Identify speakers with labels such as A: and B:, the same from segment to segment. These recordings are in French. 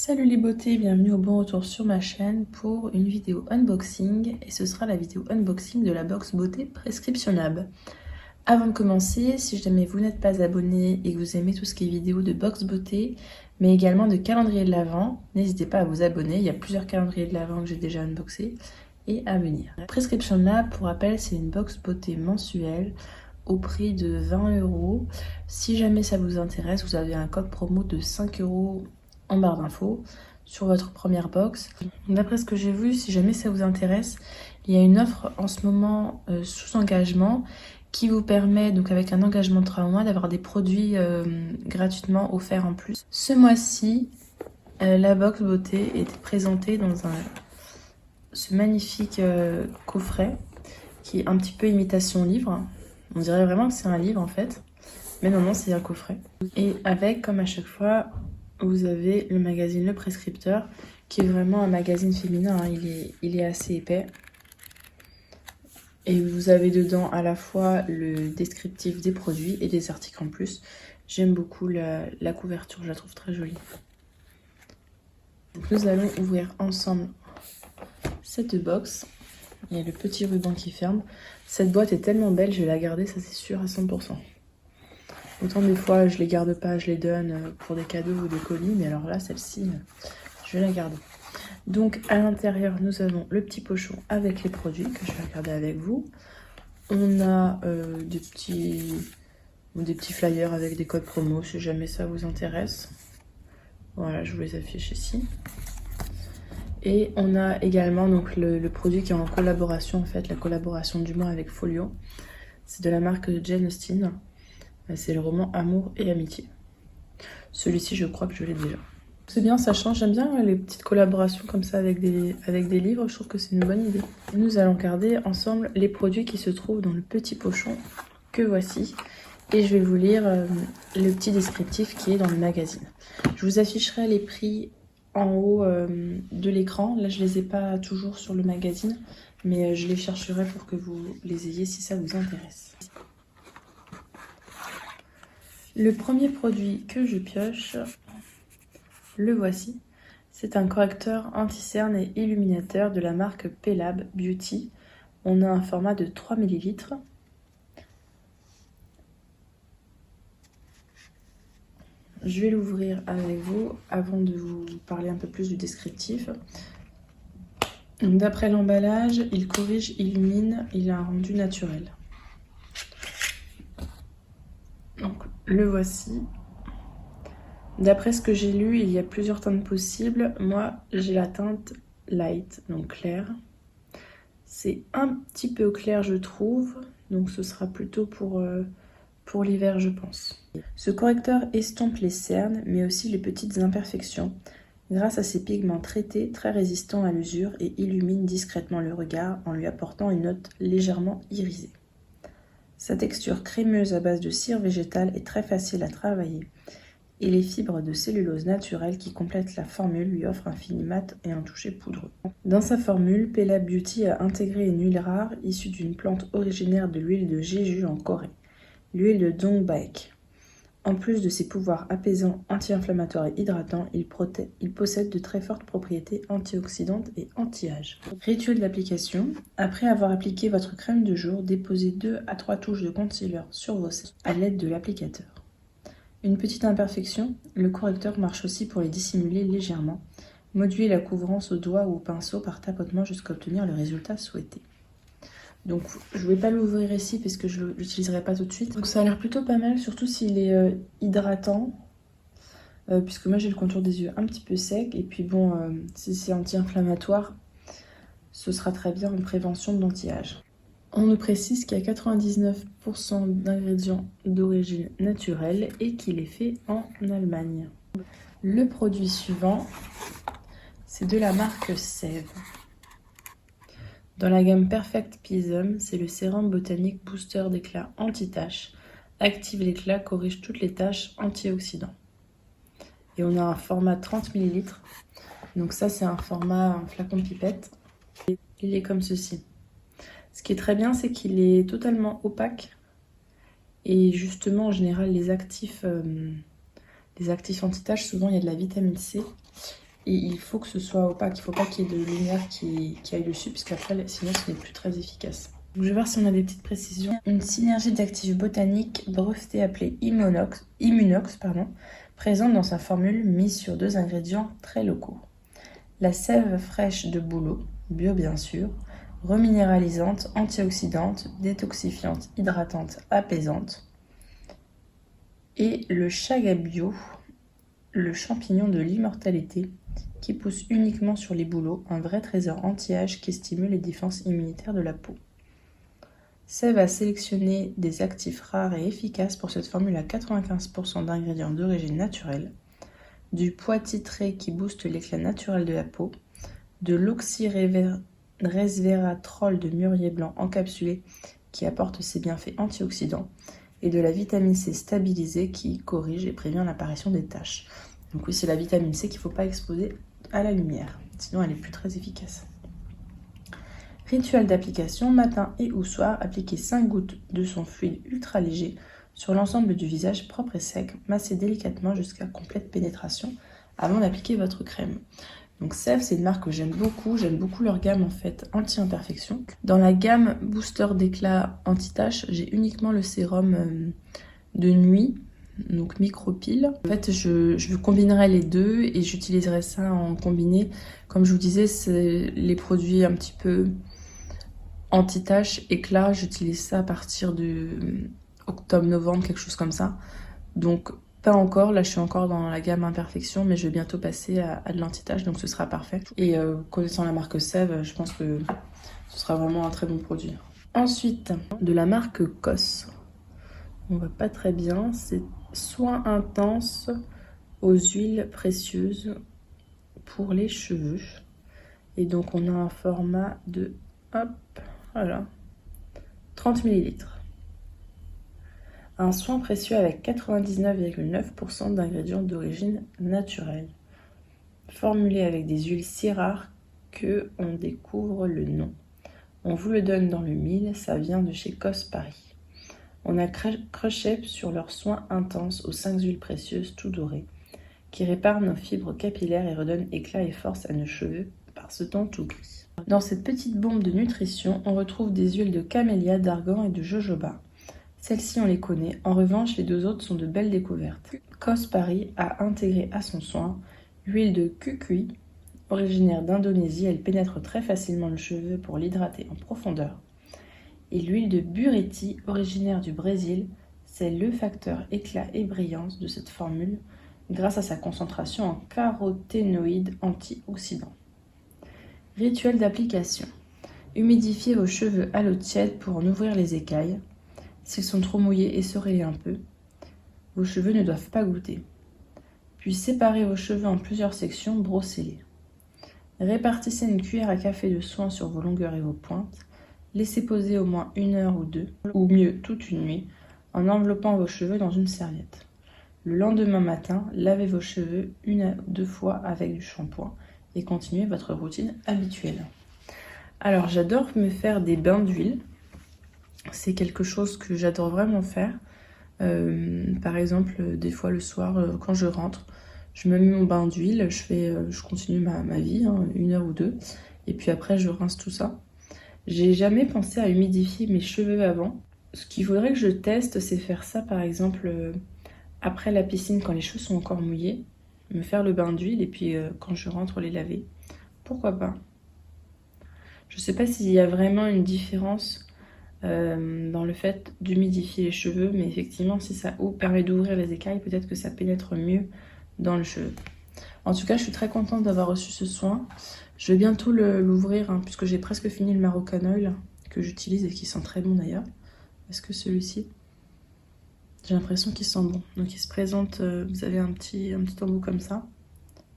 A: Salut les beautés, bienvenue au bon retour sur ma chaîne pour une vidéo unboxing et ce sera la vidéo unboxing de la box beauté Prescriptionnable. Avant de commencer, si jamais vous n'êtes pas abonné et que vous aimez tout ce qui est vidéo de box beauté, mais également de calendrier de l'Avent, n'hésitez pas à vous abonner, il y a plusieurs calendriers de l'Avent que j'ai déjà unboxés et à venir. Prescriptionnable, pour rappel, c'est une box beauté mensuelle au prix de 20 €. Si jamais ça vous intéresse, vous avez un code promo de 5 € en barre d'infos sur votre première box. D'après ce que j'ai vu, si jamais ça vous intéresse, il y a une offre en ce moment sous engagement qui vous permet, donc avec un engagement de 3 mois, d'avoir des produits gratuitement offerts en plus. Ce mois-ci, la box beauté est présentée dans ce magnifique coffret qui est un petit peu imitation livre. On dirait vraiment que c'est un livre en fait, mais non, c'est un coffret. Et avec, comme à chaque fois, vous avez le magazine Le Prescripteur, qui est vraiment un magazine féminin, hein. Il est assez épais. Et vous avez dedans à la fois le descriptif des produits et des articles en plus. J'aime beaucoup la couverture, je la trouve très jolie. Donc nous allons ouvrir ensemble cette box. Il y a le petit ruban qui ferme. Cette boîte est tellement belle, je vais la garder, ça c'est sûr à 100%. Autant des fois je les garde pas, je les donne pour des cadeaux ou des colis, mais alors là celle-ci je vais la garder. Donc à l'intérieur nous avons le petit pochon avec les produits que je vais regarder avec vous. On a des petits flyers avec des codes promo si jamais ça vous intéresse. Voilà, je vous les affiche ici. Et on a également donc le produit qui est en collaboration, en fait la collaboration du mois avec Folio. C'est de la marque Jane Austen. C'est le roman Amour et Amitié. Celui-ci, je crois que je l'ai déjà. C'est bien, ça change. J'aime bien les petites collaborations comme ça avec des livres. Je trouve que c'est une bonne idée. Et nous allons regarder ensemble les produits qui se trouvent dans le petit pochon que voici. Et je vais vous lire le petit descriptif qui est dans le magazine. Je vous afficherai les prix en haut de l'écran. Là, je les ai pas toujours sur le magazine, mais je les chercherai pour que vous les ayez si ça vous intéresse. Le premier produit que je pioche, le voici. C'est un correcteur anti-cerne et illuminateur de la marque Pelab Beauty. On a un format de 3 ml. Je vais l'ouvrir avec vous avant de vous parler un peu plus du descriptif. D'après l'emballage, il corrige, illumine, il a un rendu naturel. Donc, le voici. D'après ce que j'ai lu, il y a plusieurs teintes possibles. Moi, j'ai la teinte light, donc claire. C'est un petit peu clair, je trouve. Donc, ce sera plutôt pour l'hiver, je pense. Ce correcteur estompe les cernes, mais aussi les petites imperfections, grâce à ses pigments traités très résistants à l'usure et illumine discrètement le regard en lui apportant une note légèrement irisée. Sa texture crémeuse à base de cire végétale est très facile à travailler et les fibres de cellulose naturelle qui complètent la formule lui offrent un fini mat et un toucher poudreux. Dans sa formule, Pelab Beauty a intégré une huile rare issue d'une plante originaire de l'huile de Jeju en Corée, l'huile de Dongbaek. En plus de ses pouvoirs apaisants, anti-inflammatoires et hydratants, il possède de très fortes propriétés antioxydantes et anti-âge. Rituel d'application. Après avoir appliqué votre crème de jour, déposez 2 à 3 touches de concealer sur vos cils à l'aide de l'applicateur. Une petite imperfection, le correcteur marche aussi pour les dissimuler légèrement. Modulez la couvrance au doigt ou au pinceau par tapotement jusqu'à obtenir le résultat souhaité. Donc je ne vais pas l'ouvrir ici parce que je ne l'utiliserai pas tout de suite. Donc ça a l'air plutôt pas mal, surtout s'il est hydratant. Puisque moi j'ai le contour des yeux un petit peu sec. Et puis bon, si c'est anti-inflammatoire, ce sera très bien en prévention d'anti-âge. On nous précise qu'il y a 99% d'ingrédients d'origine naturelle et qu'il est fait en Allemagne. Le produit suivant, c'est de la marque Sève. Dans la gamme Perfect Pisum, c'est le sérum botanique booster d'éclat anti-taches. Active l'éclat, corrige toutes les taches, antioxydants. Et on a un format 30 ml. Donc ça, c'est un format en flacon pipette. Il est comme ceci. Ce qui est très bien, c'est qu'il est totalement opaque. Et justement, en général, les actifs anti-taches, souvent, il y a de la vitamine C. et il faut que ce soit opaque. Il ne faut pas qu'il y ait de lumière qui aille dessus, puisqu'après, sinon, ce n'est plus très efficace. Donc, je vais voir si on a des petites précisions. Une synergie d'actifs botaniques brevetée appelée Immunox, présente dans sa formule mise sur 2 ingrédients très locaux. La sève fraîche de bouleau, bio bien sûr, reminéralisante, antioxydante, détoxifiante, hydratante, apaisante. Et le chaga bio, le champignon de l'immortalité, qui pousse uniquement sur les bouleaux, un vrai trésor anti-âge qui stimule les défenses immunitaires de la peau. Sève a sélectionné des actifs rares et efficaces pour cette formule à 95% d'ingrédients d'origine naturelle, du pois titré qui booste l'éclat naturel de la peau, de l'oxyresveratrol de mûrier blanc encapsulé qui apporte ses bienfaits antioxydants, et de la vitamine C stabilisée qui corrige et prévient l'apparition des taches. Donc oui, c'est la vitamine C qu'il ne faut pas exposer à la lumière, sinon elle est plus très efficace. Rituel d'application, matin et ou soir, appliquez 5 gouttes de son fluide ultra léger sur l'ensemble du visage propre et sec, massez délicatement jusqu'à complète pénétration avant d'appliquer votre crème. Donc Sève, c'est une marque que j'aime beaucoup leur gamme en fait anti-imperfection. Dans la gamme booster d'éclat anti-tache, j'ai uniquement le sérum de nuit, donc micro-pile. En fait, je combinerai les deux et j'utiliserai ça en combiné. Comme je vous disais, c'est les produits un petit peu anti-tache, éclat, j'utilise ça à partir de octobre-novembre, quelque chose comme ça. Donc pas encore, là je suis encore dans la gamme imperfection, mais je vais bientôt passer à de l'anti-tache, donc ce sera parfait. Et connaissant la marque Sève, je pense que ce sera vraiment un très bon produit. Ensuite, de la marque COS. On voit pas très bien, c'est soin intense aux huiles précieuses pour les cheveux. Et donc on a un format de, hop, voilà, 30 ml. Un soin précieux avec 99,9% d'ingrédients d'origine naturelle. Formulé avec des huiles si rares que on découvre le nom. On vous le donne dans le mille, ça vient de chez COS Paris. On a crushé sur leurs soins intenses aux 5 huiles précieuses tout dorées, qui réparent nos fibres capillaires et redonnent éclat et force à nos cheveux par ce temps tout gris. Dans cette petite bombe de nutrition, on retrouve des huiles de camélia, d'argan et de jojoba. Celles-ci, on les connaît. En revanche, les 2 autres sont de belles découvertes. COS Paris a intégré à son soin l'huile de cucuy, originaire d'Indonésie. Elle pénètre très facilement le cheveu pour l'hydrater en profondeur. Et l'huile de buriti, originaire du Brésil, c'est le facteur éclat et brillance de cette formule grâce à sa concentration en caroténoïdes antioxydants. Rituel d'application. Humidifiez vos cheveux à l'eau tiède pour en ouvrir les écailles. S'ils sont trop mouillés, essorez-les un peu. Vos cheveux ne doivent pas goûter. Puis séparez vos cheveux en plusieurs sections, brossez-les. Répartissez une cuillère à café de soin sur vos longueurs et vos pointes. Laissez poser au moins 1 heure ou 2, ou mieux toute une nuit, en enveloppant vos cheveux dans une serviette. Le lendemain matin, lavez vos cheveux 1 à 2 fois avec du shampoing et continuez votre routine habituelle. Alors j'adore me faire des bains d'huile. C'est quelque chose que j'adore vraiment faire. Par exemple, des fois le soir, quand je rentre, je me mets mon bain d'huile, je continue ma vie, 1 heure ou 2, et puis après je rince tout ça. J'ai jamais pensé à humidifier mes cheveux avant. Ce qu'il faudrait que je teste, c'est faire ça par exemple après la piscine, quand les cheveux sont encore mouillés, me faire le bain d'huile et puis quand je rentre les laver. Pourquoi pas? Je sais pas s'il y a vraiment une différence dans le fait d'humidifier les cheveux, mais effectivement si ça permet d'ouvrir les écailles, peut-être que ça pénètre mieux dans le cheveu. En tout cas, je suis très contente d'avoir reçu ce soin. Je vais bientôt l'ouvrir puisque j'ai presque fini le Moroccan Oil que j'utilise et qui sent très bon d'ailleurs. Est-ce que celui-ci, j'ai l'impression qu'il sent bon. Donc il se présente, vous avez un petit embout comme ça.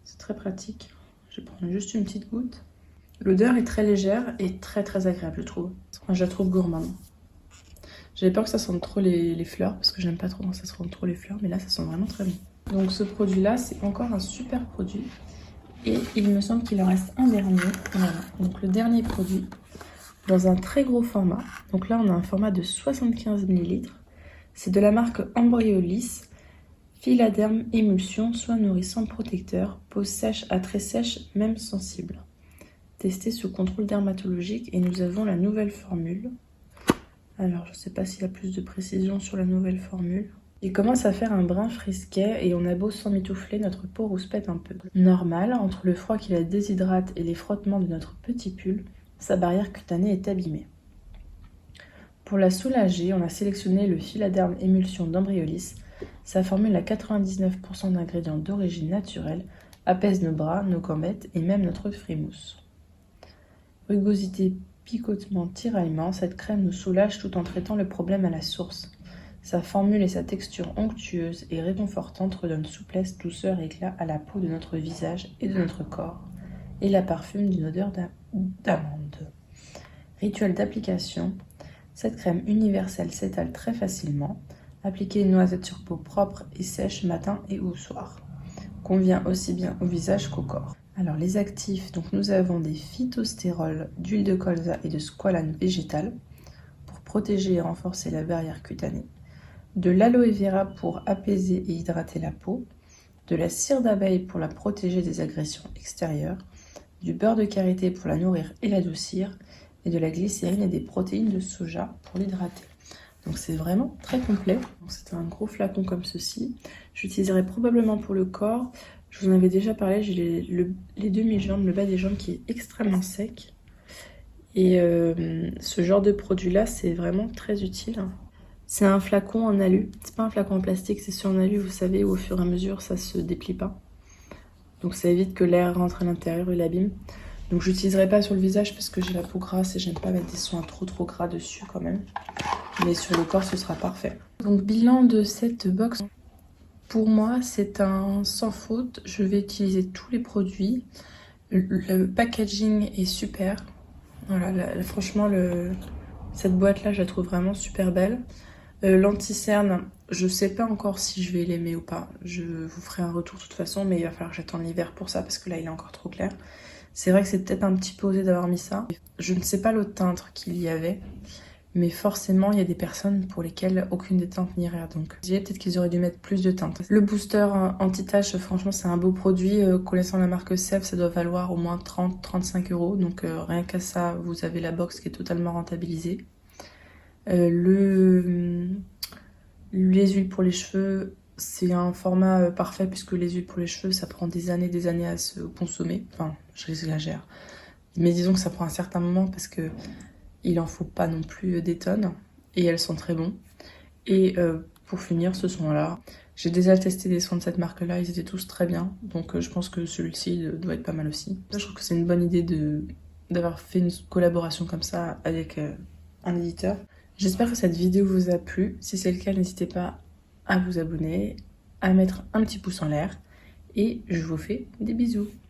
A: C'est très pratique. Je vais prendre juste une petite goutte. L'odeur est très légère et très très agréable, je trouve. Enfin, je la trouve gourmande. J'avais peur que ça sente trop les fleurs, parce que j'aime pas trop quand ça sent trop les fleurs, mais là ça sent vraiment très bon. Donc ce produit-là, c'est encore un super produit. Et il me semble qu'il en reste un dernier. Voilà, donc le dernier produit, dans un très gros format. Donc là, on a un format de 75 ml. C'est de la marque Embryolis. Philaderme émulsion, soin nourrissant protecteur, peau sèche à très sèche, même sensible. Testé sous contrôle dermatologique et nous avons la nouvelle formule. Alors je ne sais pas s'il y a plus de précision sur la nouvelle formule. Il commence à faire un brin frisquet et on a beau s'emmitoufler, notre peau rouspète un peu. Normal, entre le froid qui la déshydrate et les frottements de notre petit pull, sa barrière cutanée est abîmée. Pour la soulager, on a sélectionné le Philaderme émulsion d'Embryolis. Sa formule à 99% d'ingrédients d'origine naturelle apaise nos bras, nos gambettes et même notre frimousse. Rugosité, picotement, tiraillement, cette crème nous soulage tout en traitant le problème à la source. Sa formule et sa texture onctueuse et réconfortante redonnent souplesse, douceur et éclat à la peau de notre visage et de notre corps, et la parfume d'une odeur d'amande. Rituel d'application. Cette crème universelle s'étale très facilement. Appliquez une noisette sur peau propre et sèche matin et au soir. Convient aussi bien au visage qu'au corps. Alors les actifs, donc nous avons des phytostérols, d'huile de colza et de squalane végétale pour protéger et renforcer la barrière cutanée, de l'aloe vera pour apaiser et hydrater la peau, de la cire d'abeille pour la protéger des agressions extérieures, du beurre de karité pour la nourrir et l'adoucir, et de la glycérine et des protéines de soja pour l'hydrater. Donc c'est vraiment très complet. C'est un gros flacon comme ceci. J'utiliserai probablement pour le corps. Je vous en avais déjà parlé, j'ai les demi-jambes, le bas des jambes qui est extrêmement sec. Et ce genre de produit-là, c'est vraiment très utile. C'est un flacon en alu. C'est pas un flacon en plastique, c'est sur en alu, vous savez, où au fur et à mesure, ça se déplie pas. Donc ça évite que l'air rentre à l'intérieur et l'abîme. Donc j'utiliserai pas sur le visage parce que j'ai la peau grasse et j'aime pas mettre des soins trop gras dessus quand même. Mais sur le corps, ce sera parfait. Donc bilan de cette box. Pour moi, c'est un sans faute. Je vais utiliser tous les produits. Le packaging est super. Voilà, franchement, cette boîte-là, je la trouve vraiment super belle. L'anti-cerne, je sais pas encore si je vais l'aimer ou pas. Je vous ferai un retour de toute façon, mais il va falloir que j'attende l'hiver pour ça parce que là, il est encore trop clair. C'est vrai que c'est peut-être un petit peu osé d'avoir mis ça. Je ne sais pas l'autre teinte qu'il y avait. Mais forcément, il y a des personnes pour lesquelles aucune des teintes n'irait. Donc, peut-être qu'ils auraient dû mettre plus de teintes. Le booster anti-tache, franchement, c'est un beau produit. Connaissant la marque Sèvres, ça doit valoir au moins 30-35 €. Donc, rien qu'à ça, vous avez la box qui est totalement rentabilisée. Les huiles pour les cheveux, c'est un format parfait puisque les huiles pour les cheveux, ça prend des années à se consommer. Enfin, j'exagère. Mais disons que ça prend un certain moment parce que il en faut pas non plus des tonnes. Et elles sont très bonnes. Et pour finir, ce soin-là, j'ai déjà testé des soins de cette marque-là, ils étaient tous très bien. Donc je pense que celui-ci doit être pas mal aussi. Je trouve que c'est une bonne idée d'avoir fait une collaboration comme ça avec un éditeur. J'espère que cette vidéo vous a plu. Si c'est le cas, n'hésitez pas à vous abonner, à mettre un petit pouce en l'air. Et je vous fais des bisous.